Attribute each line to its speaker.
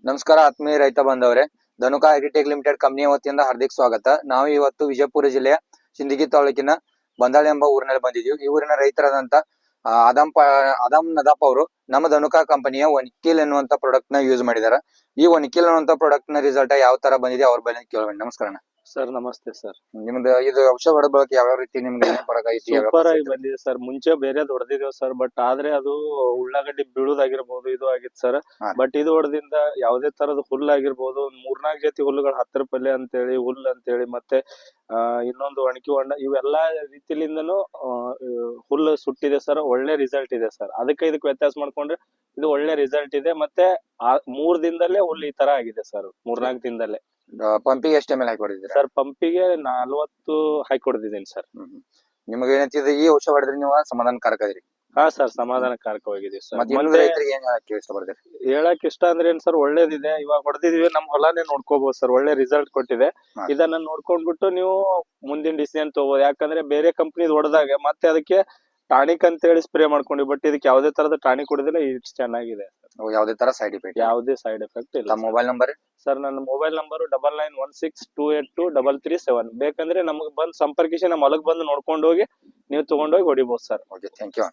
Speaker 1: ನಮಸ್ಕಾರ ಆತ್ಮೀಯ ರೈತ ಬಂದವರೇ, ಧನುಕಾ ಅಗ್ರಿಟೆಕ್ ಲಿಮಿಟೆಡ್ ಕಂಪನಿಯ ವತಿಯಿಂದ ಹಾರ್ದಿಕ ಸ್ವಾಗತ. ನಾವು ಇವತ್ತು ವಿಜಯಪುರ ಜಿಲ್ಲೆಯ ಸಿಂದಗಿ ತಾಲೂಕಿನ ಬಂದಾಳಿ ಎಂಬ ಊರಿನಲ್ಲಿ ಬಂದಿದ್ದೀವಿ. ಈ ಊರಿನ ರೈತರಾದಂತ ಆದಮ್ ನದಾಪ್ ಅವರು ನಮ್ಮ ಧನುಕಾ ಕಂಪನಿಯ ಒನಿಕಿಲ್ ಎನ್ನುವಂತ ಪ್ರಾಡಕ್ಟ್ ನ ಯೂಸ್ ಮಾಡಿದಾರೆ. ಈ ಒನಿಕಿಲ್ ಅನ್ನುವಂತ ಪ್ರಾಡಕ್ಟ್ ನ ರಿಸಲ್ಟ್ ಯಾವ ತರ ಬಂದಿದೆ ಅವ್ರ ಬಗ್ಗೆ ಕೇಳೋಣ. ನಮಸ್ಕಾರ
Speaker 2: ಸರ್. ನಮಸ್ತೆ ಸರ್.
Speaker 1: ನಿಮ್ದು ಇದು ಔಷಧ ಹೊಡೆದ ಬಳಕೆ ಯಾವ ರೀತಿ ನಿಮ್ಗೆ ಫರಕ್ ಐತಿ?
Speaker 2: ಸೂಪರ್ ಆಗಿ ಬಂದಿದೆ ಸರ್. ಮುಂಚೆ ಬೇರೆ ಹೊಡೆದಿದ್ದೇವೆ ಸರ್, ಬಟ್ ಆದ್ರೆ ಅದು ಉಳ್ಳಾಗಡ್ಡಿ ಬೀಳುದಾಗಿರ್ಬಹುದು ಇದು ಆಗಿತ್ತು ಸರ್. ಬಟ್ ಇದು ಹೊಡೆದಿಂದ ಯಾವುದೇ ತರದ ಹುಲ್ಲು ಆಗಿರ್ಬಹುದು, 3-4 ಜೊತೆ ಹುಲ್ಲುಗಳು 10 ರೂಪಾಯಿ ಅಂತೇಳಿ ಹುಲ್ಲು ಅಂತೇಳಿ ಮತ್ತೆ ಇನ್ನೊಂದು ಒಣಗಿ ಹೊಂಡ ಇವೆಲ್ಲಾ ರೀತಿಲಿಂದನು ಹುಲ್ಲು ಸುಟ್ಟಿದೆ ಸರ್. ಒಳ್ಳೆ ರಿಸಲ್ಟ್ ಇದೆ ಸರ್. ಅದಕ್ಕೆ ಇದಕ್ಕೆ ವ್ಯತ್ಯಾಸ ಮಾಡ್ಕೊಂಡ್ರೆ ಇದು ಒಳ್ಳೆ ರಿಸಲ್ಟ್ ಇದೆ. ಮತ್ತೆ 3 ದಿನದಲ್ಲೇ ಹುಲ್ಲು ಈ ತರ ಆಗಿದೆ ಸರ್. 3-4 ದಿನದಲ್ಲೇ.
Speaker 1: ಪಂಪಿಗೆ ಎಷ್ಟು ml ಹಾಕಿ ಹೊಡೆದಿದ್ದೀರಾ
Speaker 2: ಸರ್? ಪಂಪಿಗೆ 40 ಹಾಕಿ ಹೊಡೆದಿದ್ದೀನಿ ಸರ್.
Speaker 1: ನಿಮಗೆ ಏನಂತಿದೆ ಈ ಔಷಧ ಹೊಡೆದ್ರೆ ನೀವು ಸಮಾಧಾನಕಾರಕ ಇದೀರಿ?
Speaker 2: ಹಾ ಸರ್, ಸಮಾಧಾನಕಾರಕವಾಗಿದ್ದೀವಿ ಸರ್.
Speaker 1: ಮತ್ತೆ ರೈತರಿಗೆ ಏನ್ ಹೇಳಕ್ ಇಷ್ಟಪಡ್ತೀರಿ?
Speaker 2: ಹೇಳಕ್ ಇಷ್ಟ ಅಂದ್ರೆ ಏನ್ ಸರ್, ಒಳ್ಳೇದಿದೆ. ಇವಾಗ ಹೊಡೆದಿದೀವಿ, ನಮ್ ಹೊಲಾನೇ ನೋಡ್ಕೋಬಹುದು ಸರ್. ಒಳ್ಳೆ ರಿಸಲ್ಟ್ ಕೊಟ್ಟಿದೆ. ಇದನ್ನ ನೋಡ್ಕೊಂಡ್ಬಿಟ್ಟು ನೀವು ಮುಂದಿನ ಡಿಸಿಷನ್ ತಗೋಬಹುದು. ಯಾಕಂದ್ರೆ ಬೇರೆ ಕಂಪನಿದ್ ಹೊಡೆದಾಗ ಮತ್ತೆ ಅದಕ್ಕೆ ಟಾನಿಕ್ ಅಂತ ಹೇಳಿ ಸ್ಪ್ರೇ ಮಾಡ್ಕೊಂಡಿ, ಬಟ್ ಇದಕ್ಕೆ ಯಾವುದೇ ತರದ ಟಾನಿಕ್ ಹೊಡೆದಿಲ್ಲ. ಇಷ್ಟು ಚೆನ್ನಾಗಿದೆ.
Speaker 1: ಯಾವುದೇ ತರ ಸೈಡ್ ಎಫೆಕ್ಟ್?
Speaker 2: ಯಾವುದೇ ಸೈಡ್ ಎಫೆಕ್ಟ್ ಇಲ್ಲ.
Speaker 1: Mobile number?
Speaker 2: ಸರ್, ನನ್ನ ಮೊಬೈಲ್ ನಂಬರ್ 9916282337. ಬೇಕಂದ್ರೆ ನಮಗ್ ಬಂದ್ ಸಂಪರ್ಕಿಸಿ ನಮ್ಮ ಹೊಲಕ್ ಬಂದು ನೋಡ್ಕೊಂಡು ಹೋಗಿ ನೀವು ತಗೊಂಡೋಗಿ ಹೊಡಿಬಹುದು ಸರ್.
Speaker 1: Okay, thank you.